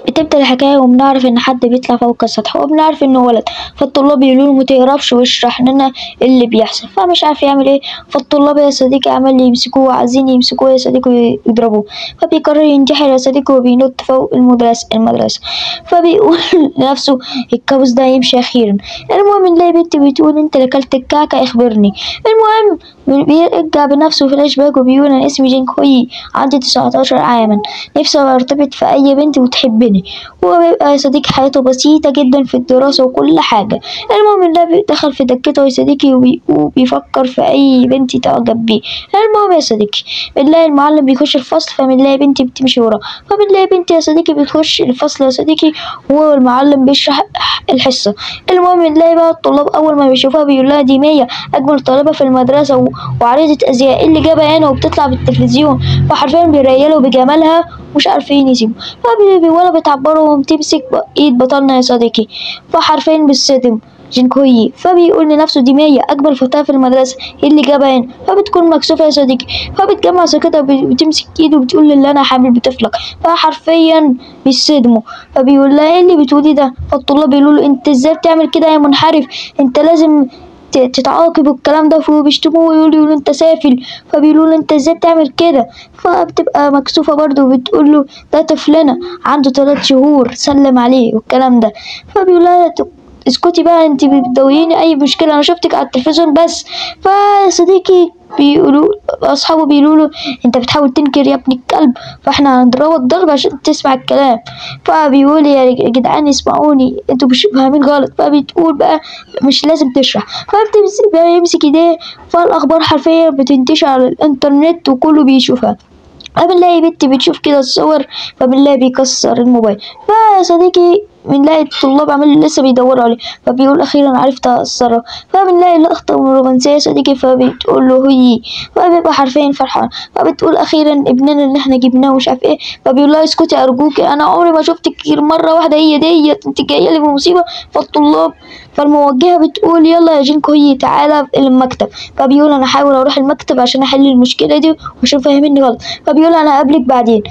بتبدأ الحكاية وبنعرف إن حد بيطلع فوق السطح وبنعرف إنه ولد، فالطلاب يقولوله متهربش واشرح لنا اللي بيحصل، فمش عارف يعمل ايه. فالطلاب يا صديقي عمال يمسكوه، عايزين يمسكوه يا صديقي ويضربوه، فبيقرر ينتحر يا صديقي وبينط فوق المدرسة. فبيقول لنفسه الكابوس ده يمشي أخيرا. المهم نلاقي بنت بتقول انت اللي كلت الكعكة اخبرني. المهم بيرجع بنفسه فلاش باك وبيقول انا اسمي جين كوي، عندي 19 عاما، نفسي ارتبط في اي بنت وتحبني. هو بيبقى يا صديقي حياته بسيطة جدا في الدراسة وكل حاجة. المهم ده دخل في دكته يا صديقي وبيفكر في اي بنت تعجب بيه. المهم يا صديقي بنلاقي المعلم بيخش الفصل، فبنلاقي بنت بتمشي وراه، فبنلاقي بنت يا صديقي بتخش الفصل يا صديقي وهو المعلم بيشرح الحصة. المهم نلاقي بقى الطلاب اول ما بيشوفها بيقول لها دي مية اجمل طالبة في المدرسة وعريضة ازياء، إيه اللي جابها هنا وبتطلع بالتلفزيون. فحرفيا بيريلوا بجمالها مش عارفين يسيبوا، ولا بتعبرهم تمسك ايد بطلنا يا صديقي، فحرفيا بالصدم جينكوي. فبيقول لنفسه دي مية اجمل فتاة في المدرسة، ايه اللي جابها هنا. فبتكون مكسوفة يا صديقي، فبتجمع سكتها وبتمسك ايده وبتقول اللي انا حامل بطفلك، فحرفيا بيصدموا. فبيقول لها ايه اللي بتقولي ده. فالطلاب بيقولوا له انت ازاي بتعمل كده يا منحرف، انت لازم تتعاقب والكلام ده، وبيشتموه ويقولوا انت سافل. فبيقولوا له انت ازاي بتعمل كده. فبتبقى مكسوفة برضه وبتقول له ده طفلنا عنده 3 شهور سلم عليه والكلام ده. فبيقول لها اسكتي بقى انت بتدويني اي مشكلة، انا شفتك على التلفزيون بس. فصديقي بيقولوا اصحابه بيقولوا له انت بتحاول تنكر يا ابن الكلب، فاحنا هنضربك ضرب عشان تسمع الكلام. فبيقول يا جدعان اسمعوني انتوا مش فاهمين غلط. فبتقول بقى مش لازم تشرح، فبيمسك ايديه، فالاخبار حرفيا بتنتشر على الانترنت وكله بيشوفها. فبنلاقي بنت بتشوف كده الصور، فبنلاقي بيكسر الموبايل. فصديقي بنلاقي الطلاب عمال لسه بيدوروا عليه، فبيقول اخيرا عرفت اثره. فبنلاقي لقطة رومانسية صديقي، فبتقول له هي، فبيبقى حرفيا فرحان. فبتقول اخيرا ابننا اللي احنا جبناه ومش عارف ايه. فبيقول لها اسكتي ارجوكي، انا عمري ما شفتك غير مرة واحدة، هي ديت انت جاية لي بمصيبة. فالموجهة بتقول يلا يا جينكو هي تعالى المكتب. فبيقول انا هحاول اروح المكتب عشان احل المشكلة دي وعشان فاهميني غلط. فبيقول انا هقابلك بعدين.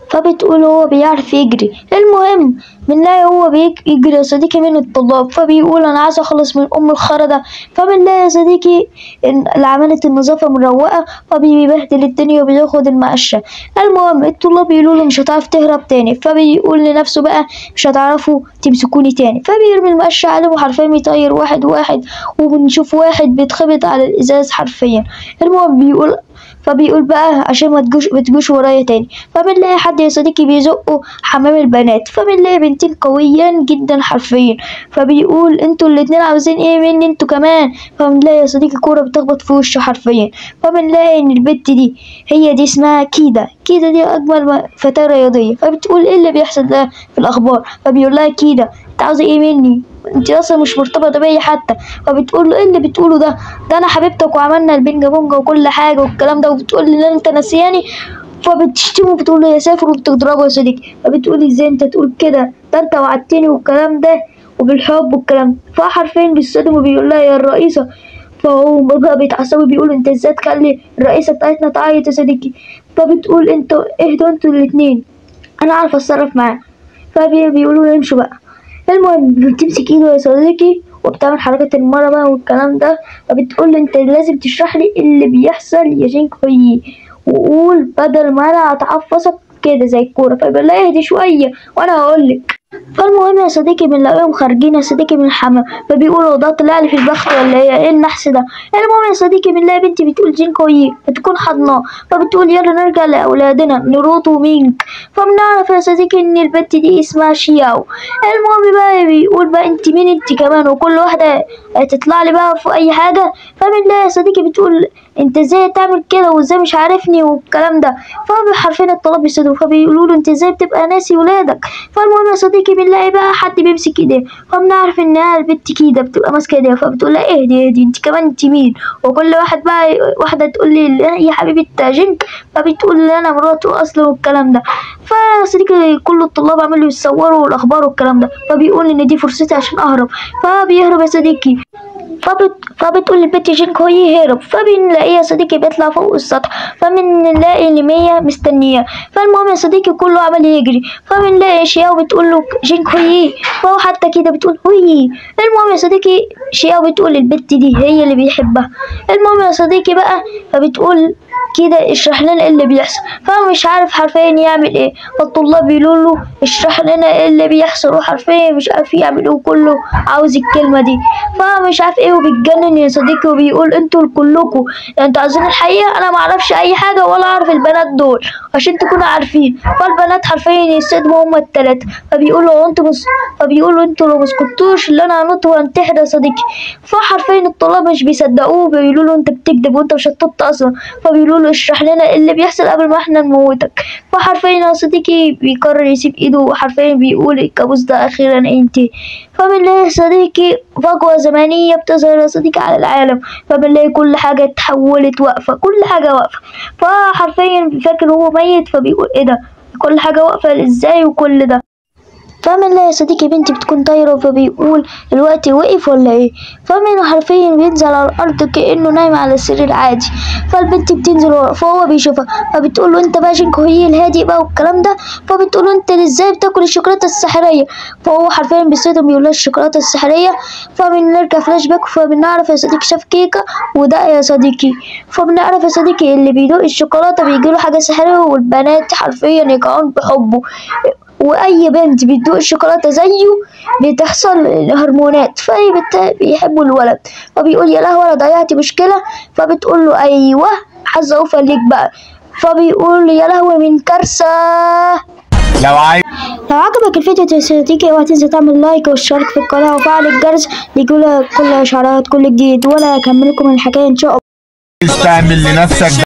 فبتقول هو بيعرف يجري. المهم بنلاقي هو بيجري يا صديقي من الطلاب، فبيقول انا عايز اخلص من ام الخرا ده. فبنلاقي يا صديقي ان عملة النظافة مروقة، فبيبهدل الدنيا وبياخد المقشة. المهم الطلاب بيقولوا له مش هتعرف تهرب تاني، فبيقول لنفسه بقى مش هتعرفوا تمسكوني تاني. فبيرمي المقشة عليهم وحرفيا بيطير واحد واحد، وبنشوف واحد بيتخبط على الازاز حرفيا. المهم فبيقول بقى عشان ما تجوش ورايا تاني. فبنلاقي حد يا صديقي بيزقوا حمام البنات، فبنلاقي بنتين قويين جدا حرفيا. فبيقول انتوا الاتنين عاوزين ايه مني انتوا كمان. فبنلاقي يا صديقي كورة بتخبط في وشه حرفيا. فبنلاقي ان البنت دي هي دي اسمها كيدا دي اجمل فتاة رياضية. فبتقول ايه اللي بيحصل ده في الاخبار. فبيقول لها كيدا انت عاوزة ايه مني، انت اصلا مش مرتبطه بيا حتى. فبتقول له ايه اللي بتقوله ده انا حبيبتك وعملنا البينجا بونجا وكل حاجه والكلام ده، وبتقول لي ان انت نسياني. فبتشتمه بتقول له يا سافر وبتضربه يا صديقي. فبتقول ازاي انت تقول كده، ده انت وعدتني والكلام ده وبالحب والكلام. فحرفيا بيصدم وبيقول لها يا الرئيسه. فهو بقى بيتعصبوا بيقول انت ازاي تخلي الرئيسه بتاعتنا تعيط يا صديقي. فبتقول انتوا اهدوا انتوا الاتنين انا عارفه اتصرف معاه. فبيقولوا له امشوا بقى. المهم بتمسك ايده يا صديقي وبتعمل حركة المرة بقى والكلام ده. فبتقول له انت لازم تشرح لي اللي بيحصل يا جينكوي، وقول بدل ما انا اتعفصك كده زي الكورة. فبيقول لها اهدي شوية وانا هقولك. فالمهم يا صديقي بنلاقيهم خارجين يا صديقي من الحمام، فبيقولوا ده طلع لي في البخت ولا هي ايه النحس ده. المهم يا صديقي بنلاقي بنتي بتقول جينكوي بتكون حضناه، فبتقول يلا نرجع لاولادنا نروتو ومينك. فبنعرف يا صديقي ان البنت دي اسمها شياو. المهم بقى بيقول بقى انت مين انت كمان، وكل واحده تطلع لي بقى في اي حاجه. فبنلاقي يا صديقي بتقول انت ازاي تعمل كده وازاي مش عارفني والكلام ده. فحرفيا الطلاب بيصدقوا، فبيقولوا له انت ازاي بتبقى ناسي ولادك. فالمهم يا صديقي بنلاقي بقى حد بيمسك ايديه، فبنعرف انها البت كده بتبقى ماسكه ايديها. فبتقول لها اهدي انت كمان انت مين. وكل واحده تقول لي يا حبيبه جنك، فبتقول لي انا مراته اصلا والكلام ده. فيا صديقي كل الطلاب عملوا يصوروا الاخبار والكلام ده، فبيقول ان دي فرصتي عشان اهرب. فبيهرب يا صديقي. فبتقول البت جينكو هرب. فبنلاقيه يا صديقي بيطلع فوق السطح، فبنلاقي اللي مية مستنياه. فالمهم يا صديقي كله عمال يجري، فبنلاقي شياو بتقول له جينكو فهو حتى كده بتقول هوي. المهم يا صديقي شياو بتقول البت دي هي اللي بيحبها. المهم يا صديقي بقى فبتقول كده اشرح لنا ايه اللي بيحصل، فمش عارف حرفيا يعمل ايه. فالطلاب بيقولوا له اشرح لنا ايه اللي بيحصل، وحرفيا مش عارف يعمل ايه، وكله عاوز الكلمه دي. فمش عارف ايه وبيتجنن يا صديقي، وبيقول انتوا كلكم انتوا عايزين الحقيقه، انا ما اعرفش اي حاجه ولا اعرف البنات دول عشان تكونوا عارفين. فالبنات حرفيا يصدموا هما التلاته، فبيقولوا انتوا لو مسكتوش اللي انا هنط وانتحر يا صديقي. فحرفيا الطلاب مش بيصدقوه، بيقولوا له انت بتكذب وانت مش هتنط اصلا. فبيقولوا له اشرح لنا ايه اللي بيحصل قبل ما احنا نموتك. فحرفيا يا صديقي بيقرر يسيب ايده، وحرفيا بيقول الكابوس ده اخيرا ينتهي. فبنلاقي يا صديقي فجوة زمنية بتظهر يا صديقي على العالم، فبنلاقي كل حاجة اتحولت واقفة، كل حاجة واقفة. فحرفيا فاكر هو ميت، فبيقول ايه ده كل حاجة واقفة ازاي وكل ده. فبنلاقي يا صديقي بنتي بتكون طايرة، فبيقول الوقت وقف ولا ايه. فمن حرفيا بينزل على الارض كأنه نايم على السرير عادي. فالبنت بتنزل ورا، فهو بيشوفها، فبتقول له انت بقى جينكو هي الهادي بقى والكلام ده. فبتقول له انت ازاي بتاكل الشوكولاته السحريه. فهو حرفيا بيصدم بيقول لها الشوكولاته السحريه. فبنرجع فلاش باك، فبنعرف يا صديقي شاف كيكه ودق يا صديقي. فبنعرف يا صديقي اللي بيدوق الشوكولاته بيجيله حاجه سحريه، والبنات حرفيا يقعون بحبه، واي بنت بتدوق الشوكولاته زيه بتحصل هرمونات، فاي بنت بيحبوا الولد. فبيقول يا لهوي انا ضيعت مشكله. فبتقول له ايوه حظ اوفر ليك بقى. فبيقول يا لهوي من كارثه. لو عجبك الفيديو يا صديقي اوعى تنسى تعمل لايك واشتراك في القناه وفعل الجرس لكل اشعارات كل جديد، وانا هكمل لكم الحكايه ان شاء الله. تعمل لنفسك